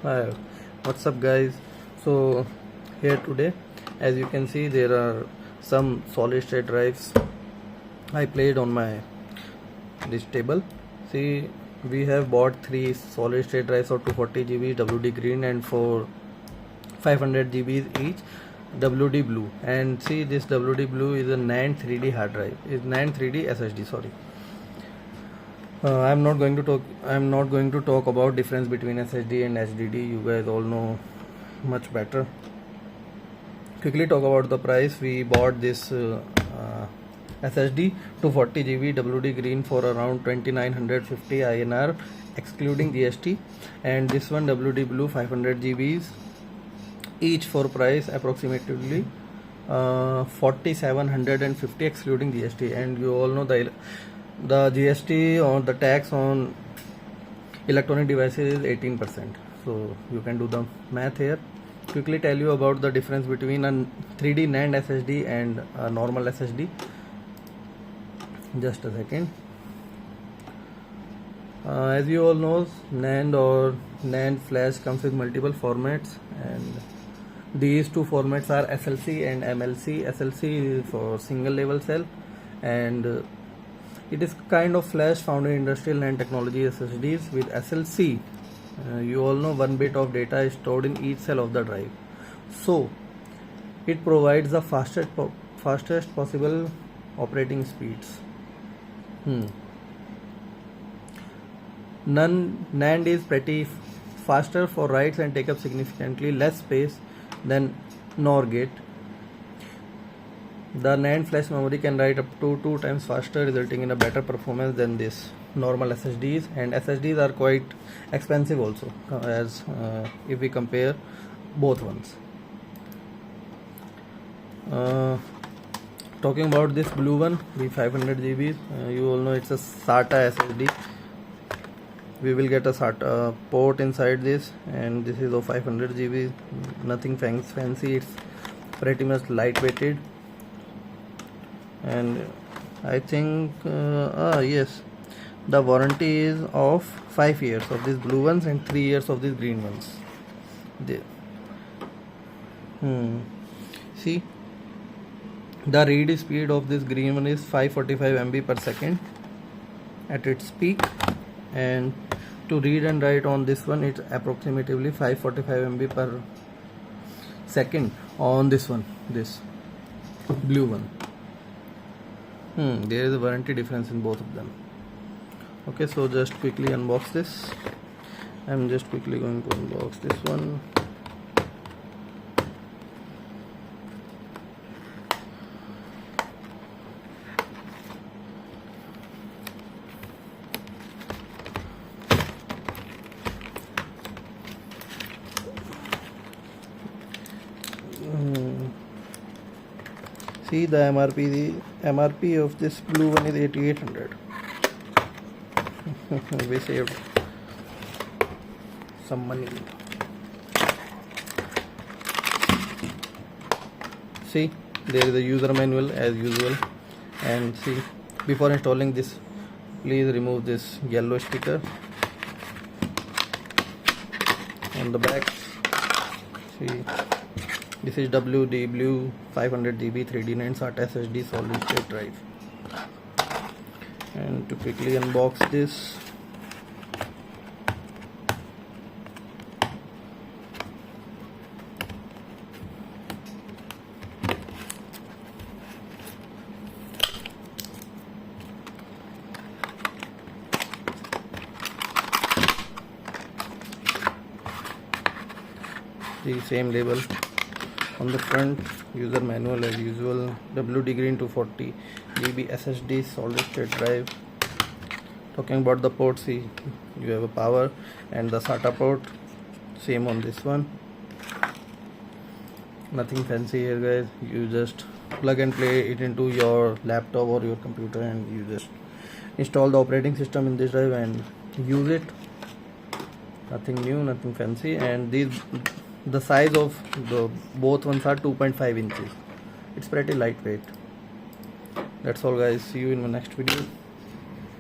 Hi, what's up guys? So here today, as you can see, there are some solid state drives I played on my this table. See, we have bought 3 solid state drives of 240 GB WD green and for 500 GB each WD blue. And see, this WD blue is a NAND 3D hard drive, is NAND 3D SSD, sorry. I'm not going to talk about difference between SSD and HDD. You guys all know much better. Quickly talk about the price. We bought this SSD 240 GB WD green for around 2950 INR excluding GST, and this one WD blue 500 GBs each for price approximately 4750 excluding GST. And you all know the GST or the tax on electronic devices is 18%. So you can do the math here. Quickly tell you about the difference between a 3D NAND SSD and a normal SSD. Just a second. As you all know, NAND or NAND flash comes with multiple formats, and these two formats are SLC and MLC. SLC is for single level cell, and it is kind of flash found in industrial and technology SSDs. With SLC, you all know 1 bit of data is stored in each cell of the drive, so it provides the fastest possible operating speeds. NAND is pretty faster for writes and take up significantly less space than NOR gate. The NAND flash memory can write up to 2 times faster, resulting in a better performance than this normal SSDs. And SSDs are quite expensive also, as if we compare both ones. Talking about this blue one, the 500 GB, you all know it's a SATA SSD. We will get a SATA port inside this, and this is of 500 GB. Nothing fancy. It's pretty much lightweighted. And I think yes, the warranty is of 5 years of these blue ones and 3 years of these green ones. There. See, the read speed of this green one is 545 MB per second at its peak, and to read and write on this one it's approximately 545 MB per second on this one, this blue one. There is a warranty difference in both of them. Okay, so just quickly unbox this. I'm just quickly going to unbox this one. See, the MRP of this blue one is 8800. We saved some money. See, there is a user manual as usual, and see, before installing this, please remove this yellow sticker on the back. See, this is WD blue 500 GB 3D NAND SATA SSD solid state drive. And to quickly unbox this, the same label on the front, user manual as usual, WD green 240 GB SSD solid state drive. Talking about the port, see, you have a power and the SATA port, same on this one. Nothing fancy here guys, you just plug and play it into your laptop or your computer, and you just install the operating system in this drive and use it. Nothing new, nothing fancy. And the size of the both ones are 2.5 inches. It's pretty lightweight. That's all guys, see you in my next video.